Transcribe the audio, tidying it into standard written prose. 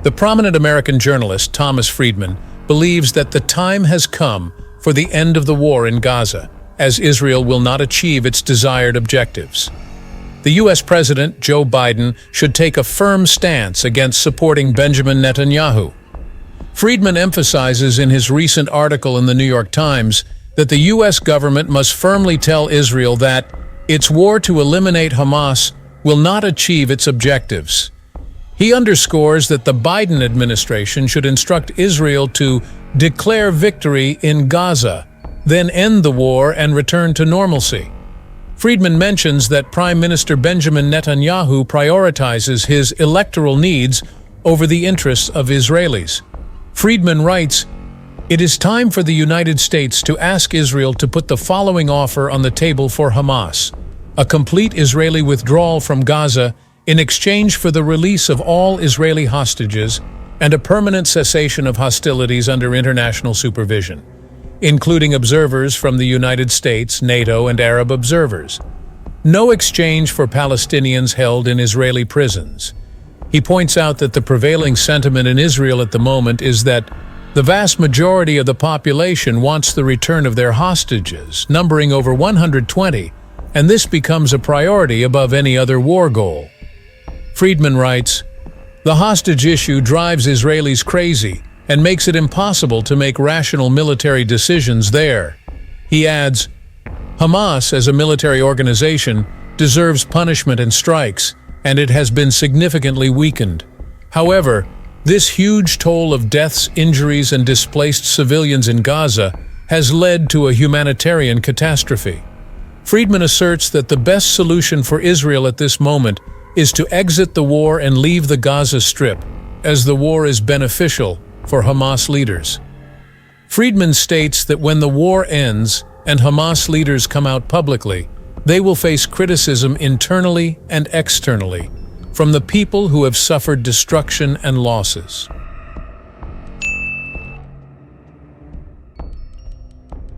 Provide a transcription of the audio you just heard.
The prominent American journalist Thomas Friedman believes that the time has come for the end of the war in Gaza, as Israel will not achieve its desired objectives. The U.S. President, Joe Biden, should take a firm stance against supporting Benjamin Netanyahu. Friedman emphasizes in his recent article in the New York Times that the U.S. government must firmly tell Israel that its war to eliminate Hamas will not achieve its objectives. He underscores that the Biden administration should instruct Israel to declare victory in Gaza, then end the war and return to normalcy. Friedman mentions that Prime Minister Benjamin Netanyahu prioritizes his electoral needs over the interests of Israelis. Friedman writes, "It is time for the United States to ask Israel to put the following offer on the table for Hamas: a complete Israeli withdrawal from Gaza in exchange for the release of all Israeli hostages and a permanent cessation of hostilities under international supervision, including observers from the United States, NATO, and Arab observers. No exchange for Palestinians held in Israeli prisons." He points out that the prevailing sentiment in Israel at the moment is that the vast majority of the population wants the return of their hostages, numbering over 120, and this becomes a priority above any other war goal. Friedman writes, "The hostage issue drives Israelis crazy and makes it impossible to make rational military decisions there." He adds, "Hamas, as a military organization, deserves punishment and strikes, and it has been significantly weakened. However, this huge toll of deaths, injuries, and displaced civilians in Gaza has led to a humanitarian catastrophe." Friedman asserts that the best solution for Israel at this moment is to exit the war and leave the Gaza Strip, as the war is beneficial for Hamas leaders. Friedman states that when the war ends and Hamas leaders come out publicly, they will face criticism internally and externally from the people who have suffered destruction and losses.